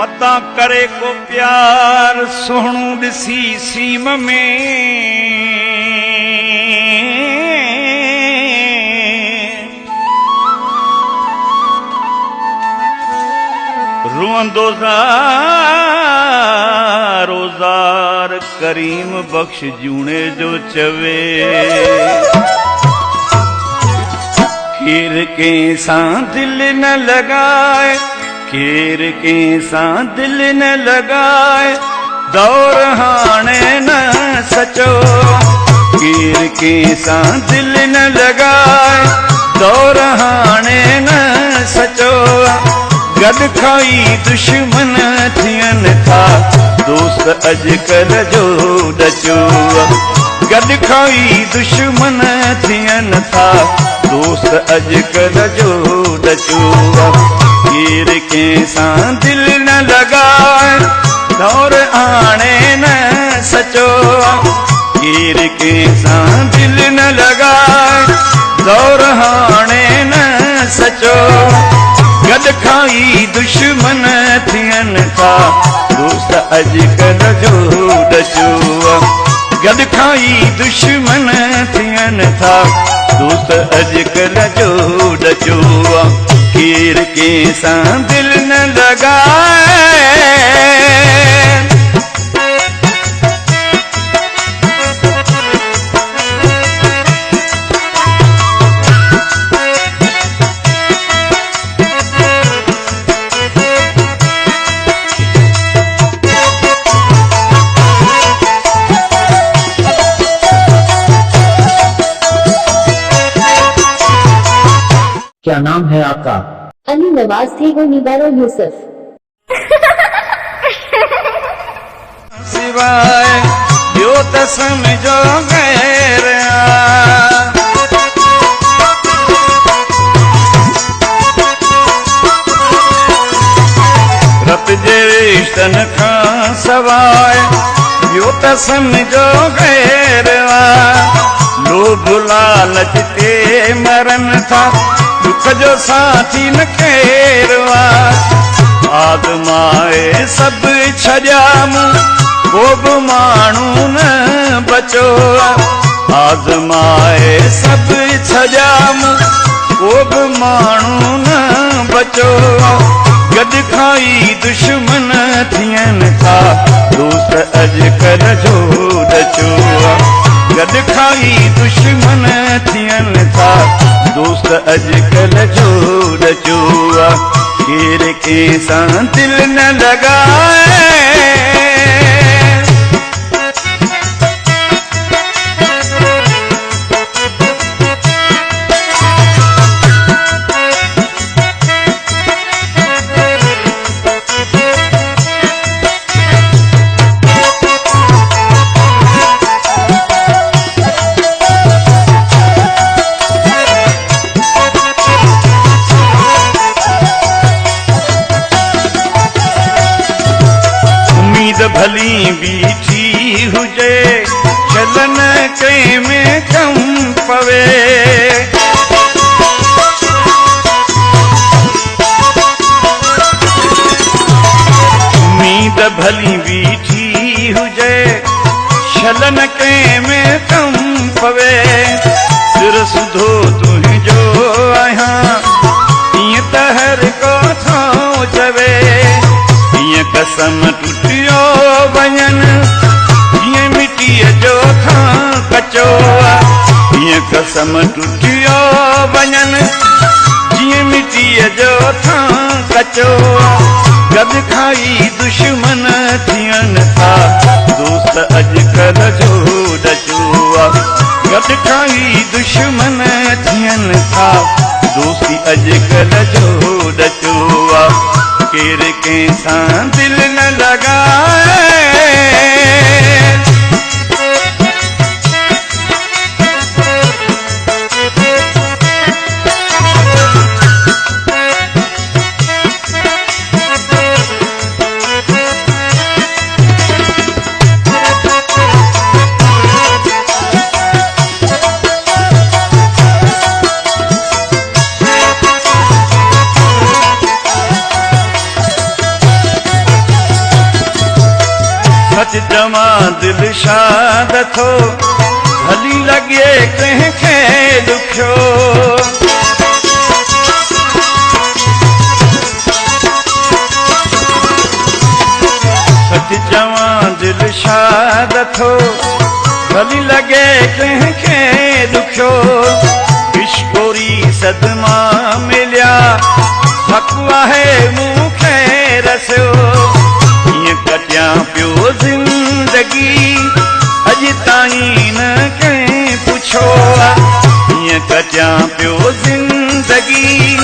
मता करे को प्यार सोहणू दिसी सीम में रुअंदो रोज़ार करीम बख्श जूने जो चवे खीर के सां दिल न लगाए खीर के सां दिल न लगाए दौर हाणे न सचो खीर के सां दिल न लगाए दौर हाणे न सचो गद खाई दुश्मन थियन था दोस्त अजकल्ह जो डचो गद खाई दुश्मन थियन था दोस्त अजकल्ह जो डचो खीर के सां दिल न लगाए दौर आणे न सचो खीर के सां दिल न लगाए दौर हाणे न सचो गद खाई दुश्मन थियन था दोस्त अजकल्ह जो डचो गद खाई दुश्मन थियन था दोस्त अजकल्ह जो डचो खीर के सां दिल न लगाए क्या नाम है आपका? अली नवाज थे वो निबारो यूसुफ सिवाय यो त समझो गैर रत जे रिश्तन खां सवाय यो त समझो गैर लोभ लालच ते मरन था दुख जो साथी न केरवा आदमाए सब छजाम को बि माण्हू न बचो आदमाए सब छजाम को बि माण्हू न बचो गद खाई दुश्मन थियन था दोस्त अजकल्ह जो डचो गद खाई दुश्मन थियन था दोस्त अजकल्ह जो डचो खीर के सां दिल न लगाए भली बीठी हुजे छलन कंहिं में कम पवे उम्मीद भली बीठी हुजे छलन कंहिं में कम पवे सिर सुधो तुंहिंजो आहियां ईअं त हर को थो चवे कसम टूटियो वञन जीअं मिटीअ जो खां कचो हीअं कसम टूटियो वञन जीअं मिटीअ जो खां कचो गद खाई दुश्मन थियन था दोस्त अजकल्ह जो डचो गद खाई दुश्मन थियन था दोस्ती अजकल्ह जो डचो केर के सां दिल न लगाए सच जमा दिल शाद थो भली लगे कंहिंखे ॾुखियो सच जमा दिल शाद थो भली लगे कंहिंखे ॾुखियो इश्कोरी सदमा मिलिया हक़ आहे मूंखे रसियो ईअं कटिया पियो ज़िंदगी अॼु ताईं न कंहिं पुछो ईअं कटिया पियो ज़िंदगी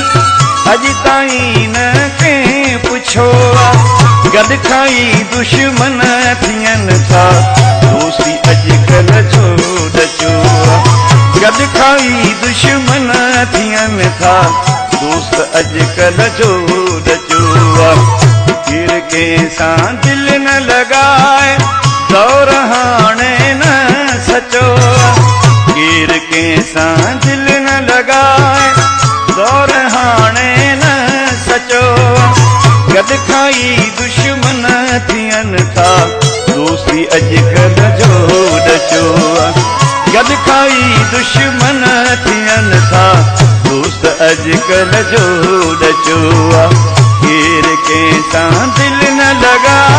अॼु ताईं न कंहिं पुछो गॾु खाई दुश्मन थियनि था दोस्ती अॼुकल्ह जो ॾचो गॾु खाई दुश्मन थियनि था दोस्त अॼुकल्ह जो ॾचो केरु कंहिंसां दिलि न लॻाए दौर हाणे न सचो केरु कंहिंसां दिलि न लॻाए दौर हाणे न सचो गॾु खाई दुश्मन थियनि था दोस्ती अॼुकल्ह जो ॾचो गॾु खाई दुश्मन थियनि था दोस्त अॼुकल्ह जो ॾचो केरु कंहिंसां दिलि न लॻाए